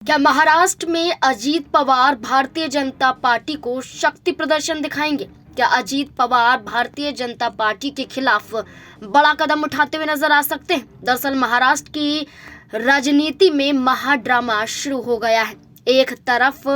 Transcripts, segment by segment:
क्या महाराष्ट्र में अजीत पवार भारतीय जनता पार्टी को शक्ति प्रदर्शन दिखाएंगे? क्या अजीत पवार भारतीय जनता पार्टी के खिलाफ बड़ा कदम उठाते हुए नजर आ सकते हैं? दरअसल महाराष्ट्र की राजनीति में महाड्रामा शुरू हो गया है। एक तरफ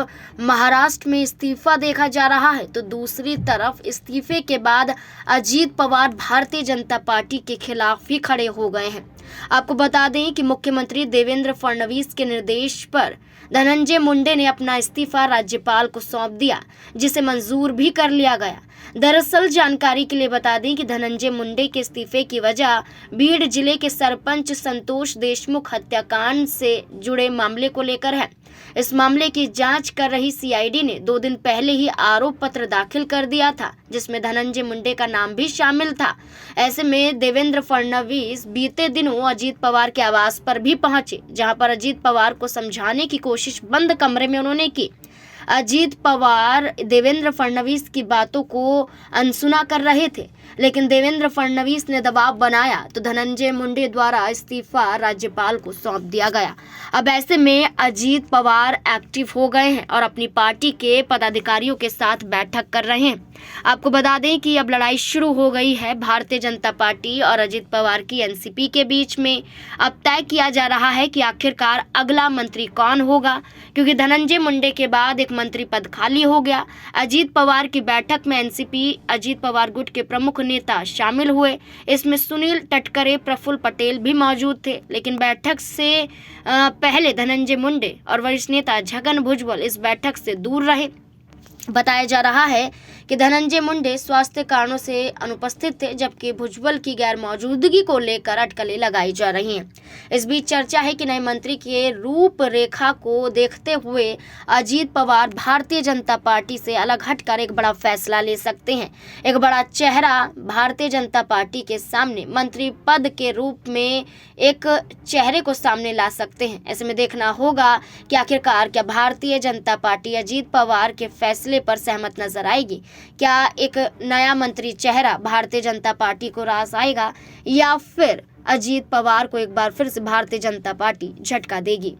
महाराष्ट्र में इस्तीफा देखा जा रहा है तो दूसरी तरफ इस्तीफे के बाद अजीत पवार भारतीय जनता पार्टी के खिलाफ ही खड़े हो गए हैं। आपको बता दें कि मुख्यमंत्री देवेंद्र फडणवीस के निर्देश पर धनंजय मुंडे ने अपना इस्तीफा राज्यपाल को सौंप दिया, जिसे मंजूर भी कर लिया गया। दरअसल जानकारी के लिए बता दें कि धनंजय मुंडे के इस्तीफे की वजह भीड़ जिले के सरपंच संतोष देशमुख हत्याकांड से जुड़े मामले को लेकर है। इस मामले की जांच कर रही सीआईडी ने 2 दिन पहले ही आरोप पत्र दाखिल कर दिया था, जिसमें धनंजय मुंडे का नाम भी शामिल था। ऐसे में देवेंद्र फडणवीस बीते दिनों अजीत पवार के आवास पर भी पहुंचे, जहां पर अजीत पवार को समझाने की कोशिश बंद कमरे में उन्होंने की। अजीत पवार देवेंद्र फडणवीस की बातों को अनसुना कर रहे थे, लेकिन देवेंद्र फडणवीस ने दबाव बनाया तो धनंजय मुंडे द्वारा इस्तीफा राज्यपाल को सौंप दिया गया। अब ऐसे में अजीत पवार एक्टिव हो गए हैं और अपनी पार्टी के पदाधिकारियों के साथ बैठक कर रहे हैं। आपको बता दें कि अब लड़ाई शुरू हो गई है भारतीय जनता पार्टी और अजीत पवार की एनसीपी के बीच में। अब तय किया जा रहा है कि आखिरकार अगला मंत्री कौन होगा, क्योंकि धनंजय मुंडे के बाद एक मंत्री पद खाली हो गया। अजीत पवार की बैठक में एनसीपी अजीत पवार गुट के प्रमुख नेता शामिल हुए। इसमें सुनील तटकरे, प्रफुल्ल पटेल भी मौजूद थे, लेकिन बैठक से पहले धनंजय मुंडे और वरिष्ठ नेता छगन भुजबल इस बैठक से दूर रहे। बताया जा रहा है कि धनंजय मुंडे स्वास्थ्य कारणों से अनुपस्थित थे, जबकि भुजबल की गैर मौजूदगी को लेकर अटकलें लगाई जा रही हैं। इस बीच चर्चा है कि नए मंत्री के रूपरेखा को देखते हुए अजीत पवार भारतीय जनता पार्टी से अलग हटकर एक बड़ा फैसला ले सकते हैं। एक बड़ा चेहरा भारतीय जनता पार्टी के सामने मंत्री पद के रूप में एक चेहरे को सामने ला सकते हैं। ऐसे में देखना होगा कि आखिरकार क्या भारतीय जनता पार्टी अजीत पवार के फैसले पर सहमत नजर आएगी। क्या एक नया मंत्री चेहरा भारतीय जनता पार्टी को रास आएगा या फिर अजीत पवार को एक बार फिर से भारतीय जनता पार्टी झटका देगी।